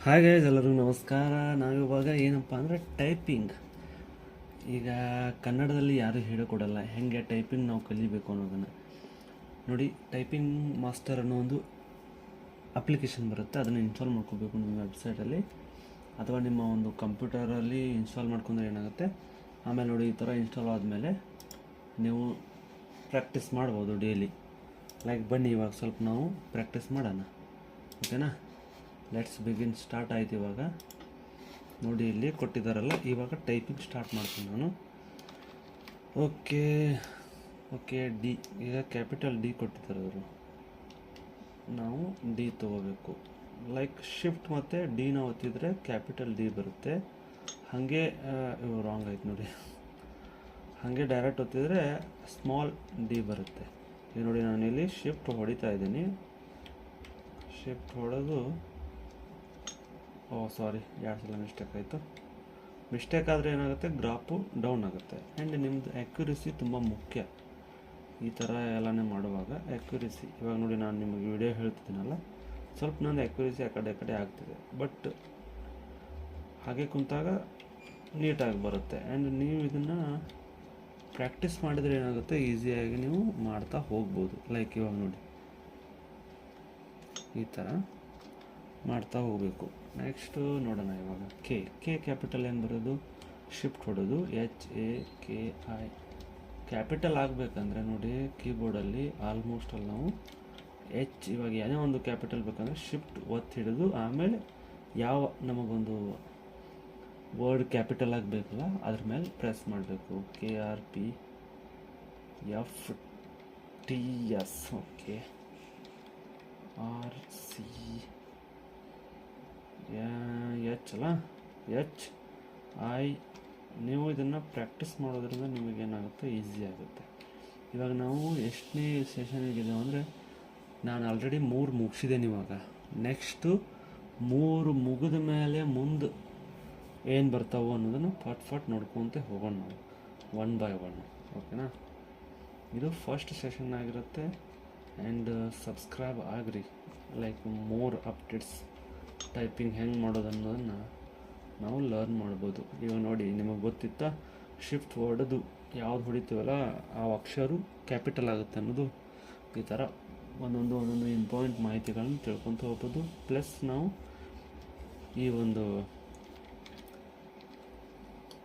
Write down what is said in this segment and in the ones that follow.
Hi guys, ಎಲ್ಲರಿಗೂ ನಮಸ್ಕಾರ. ನಾವಿವಾಗ ಏನಪ್ಪ ಅಂದರೆ ಟೈಪಿಂಗ್. ಈಗ ಕನ್ನಡದಲ್ಲಿ ಯಾರೂ ಹೇಳಿಕೊಡಲ್ಲ ಹೇಗೆ ಟೈಪಿಂಗ್ ನಾವು ಕಲಿಬೇಕು ಅನ್ನೋದನ್ನು. ನೋಡಿ, ಟೈಪಿಂಗ್ ಮಾಸ್ಟರ್ ಅನ್ನೋ ಒಂದು ಅಪ್ಲಿಕೇಶನ್ ಬರುತ್ತೆ. ಅದನ್ನು ಇನ್ಸ್ಟಾಲ್ ಮಾಡ್ಕೋಬೇಕು ನಿಮ್ಮ ವೆಬ್ಸೈಟಲ್ಲಿ ಅಥವಾ ನಿಮ್ಮ ಒಂದು ಕಂಪ್ಯೂಟರಲ್ಲಿ ಇನ್ಸ್ಟಾಲ್ ಮಾಡ್ಕೊಂಡ್ರೆ ಏನಾಗುತ್ತೆ, ಆಮೇಲೆ ನೋಡಿ ಈ ಥರ ಇನ್ಸ್ಟಾಲ್ ಆದಮೇಲೆ ನೀವು ಪ್ರಾಕ್ಟೀಸ್ ಮಾಡ್ಬೋದು ಡೈಲಿ. ಬನ್ನಿ ಇವಾಗ ಸ್ವಲ್ಪ ನಾವು ಪ್ರಾಕ್ಟೀಸ್ ಮಾಡೋಣ, ಓಕೆನಾ? Let's begin. ಸ್ಟಾರ್ಟ್ ಆಯ್ತು. ಇವಾಗ ನೋಡಿ ಇಲ್ಲಿ ಕೊಟ್ಟಿದ್ದಾರಲ್ಲ, ಇವಾಗ ಟೈಪಿಂಗ್ ಸ್ಟಾರ್ಟ್ ಮಾಡ್ತೀನಿ ನಾನು. ಓಕೆ ಡಿ, ಈಗ ಕ್ಯಾಪಿಟಲ್ ಡಿ ಕೊಟ್ಟಿದ್ದಾರೆ ಅವರು. ನಾವು ಡಿ ತೊಗೋಬೇಕು. ಶಿಫ್ಟ್ ಮತ್ತು ಡಿನ ಒತ್ತಿದ್ರೆ ಕ್ಯಾಪಿಟಲ್ ಡಿ ಬರುತ್ತೆ. ಹಾಗೆ ರಾಂಗ್ ಆಯ್ತು ನೋಡಿ. ಹಾಗೆ ಡೈರೆಕ್ಟ್ ಒತ್ತಿದ್ರೆ ಸ್ಮಾಲ್ ಡಿ ಬರುತ್ತೆ. ಈಗ ನೋಡಿ, ನಾನಿಲ್ಲಿ ಶಿಫ್ಟ್ ಹೊಡಿತಾ ಇದ್ದೀನಿ. ಶಿಫ್ಟ್ ಹೊಡೆದು ಸಾರಿ, 2 ಸಲ ಮಿಸ್ಟೇಕ್ ಆಯಿತು. ಮಿಸ್ಟೇಕ್ ಆದರೆ ಏನಾಗುತ್ತೆ, ಗ್ರಾಫು ಡೌನ್ ಆಗುತ್ತೆ. ಆ್ಯಂಡ್ ನಿಮ್ಮದು ಆ್ಯಕ್ಯುರಸಿ ತುಂಬ ಮುಖ್ಯ ಈ ಥರ ಎಲ್ಲನೇ ಮಾಡುವಾಗ. ಆ್ಯಕ್ಯುರಸಿ ಇವಾಗ ನೋಡಿ, ನಾನು ನಿಮಗೆ ವಿಡಿಯೋ ಹೇಳ್ತಿದ್ದೀನಲ್ಲ, ಸ್ವಲ್ಪ ನಂದು ಆ್ಯಕ್ಯುರಸಿ ಆ ಕಡೆ ಆಗ್ತಿದೆ. ಬಟ್ ಹಾಗೆ ಕುಂತಾಗ ನೀಟಾಗಿ ಬರುತ್ತೆ. ಆ್ಯಂಡ್ ನೀವು ಇದನ್ನು ಪ್ರಾಕ್ಟೀಸ್ ಮಾಡಿದರೆ ಏನಾಗುತ್ತೆ, ಈಸಿಯಾಗಿ ನೀವು ಮಾಡ್ತಾ ಹೋಗ್ಬೋದು. ಇವಾಗ ನೋಡಿ, ಈ ಥರ ಮಾಡ್ತಾ ಹೋಗಬೇಕು. ನೆಕ್ಸ್ಟು ನೋಡೋಣ. ಇವಾಗ ಕೆ ಕ್ಯಾಪಿಟಲ್ ಏನು ಬರೋದು, ಶಿಫ್ಟ್ ಹೊಡೋದು HAKI. ಕ್ಯಾಪಿಟಲ್ ಆಗಬೇಕಂದ್ರೆ ನೋಡಿ, ಕೀಬೋರ್ಡಲ್ಲಿ ಆಲ್ಮೋಸ್ಟ್ ಅಲ್ಲಿ ನಾವು ಇವಾಗ ಏನೇ ಒಂದು ಕ್ಯಾಪಿಟಲ್ ಬೇಕಂದರೆ ಶಿಫ್ಟ್ ಒತ್ತಿ ಹಿಡಿದು ಆಮೇಲೆ ಯಾವ ನಮಗೊಂದು ವರ್ಡ್ ಕ್ಯಾಪಿಟಲ್ ಆಗಬೇಕಲ್ಲ ಅದ್ರ ಮೇಲೆ ಪ್ರೆಸ್ ಮಾಡಬೇಕು. KRPFTS. ಓಕೆ, RCH ಅಲ್ಲ, HI. ನೀವು ಇದನ್ನು ಪ್ರಾಕ್ಟೀಸ್ ಮಾಡೋದ್ರಿಂದ ನಿಮಗೇನಾಗುತ್ತೆ, ಈಸಿ ಆಗುತ್ತೆ. ಇವಾಗ ನಾವು ಎಷ್ಟನೇ ಸೆಷನಿಗಿದ್ದೇವೆ ಅಂದರೆ, ನಾನು ಆಲ್ರೆಡಿ 3 ಮುಗಿಸಿದ್ದೇನೆ. ಇವಾಗ ನೆಕ್ಸ್ಟು 3 ಮುಗಿದ ಮೇಲೆ ಮುಂದೆ ಏನು ಬರ್ತಾವೋ ಅನ್ನೋದನ್ನು ಫಟ್ ನೋಡ್ಕೊತ ಹೋಗೋಣ ನಾವು, 1 by 1. ಓಕೆನಾ? ಇದು ಫಸ್ಟ್ ಸೆಷನ್ ಆಗಿರುತ್ತೆ. And subscribe agri. More updates, typing ಹೆಂಗೆ ಮಾಡೋದು ಅನ್ನೋದನ್ನು ನಾವು ಲರ್ನ್ ಮಾಡ್ಬೋದು. ಇವಾಗ ನೋಡಿ, ನಿಮಗೆ ಗೊತ್ತಿತ್ತಾ, ಶಿಫ್ಟ್ ಹೊಡೆದು ಯಾವ್ದು ಹೊಡಿತೀವಲ್ಲ ಆ ಅಕ್ಷರ ಕ್ಯಾಪಿಟಲ್ ಆಗುತ್ತೆ ಅನ್ನೋದು. ಈ ಥರ ಒಂದೊಂದು ಇಂಪಾರ್ಟೆಂಟ್ ಮಾಹಿತಿಗಳನ್ನು ತಿಳ್ಕೊತ ಹೋಗ್ಬೋದು. ಪ್ಲಸ್ ನಾವು ಈ ಒಂದು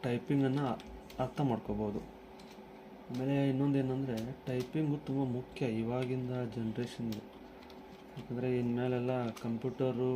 ಟೈಪಿಂಗನ್ನು ಅರ್ಥ ಮಾಡ್ಕೋಬೋದು. ಆಮೇಲೆ ಇನ್ನೊಂದೇನೆಂದರೆ, ಟೈಪಿಂಗು ತುಂಬ ಮುಖ್ಯ ಇವಾಗಿಂದ ಜನ್ರೇಷನ್ಗೆ. ಯಾಕಂದರೆ ಇನ್ಮೇಲೆಲ್ಲ ಕಂಪ್ಯೂಟರು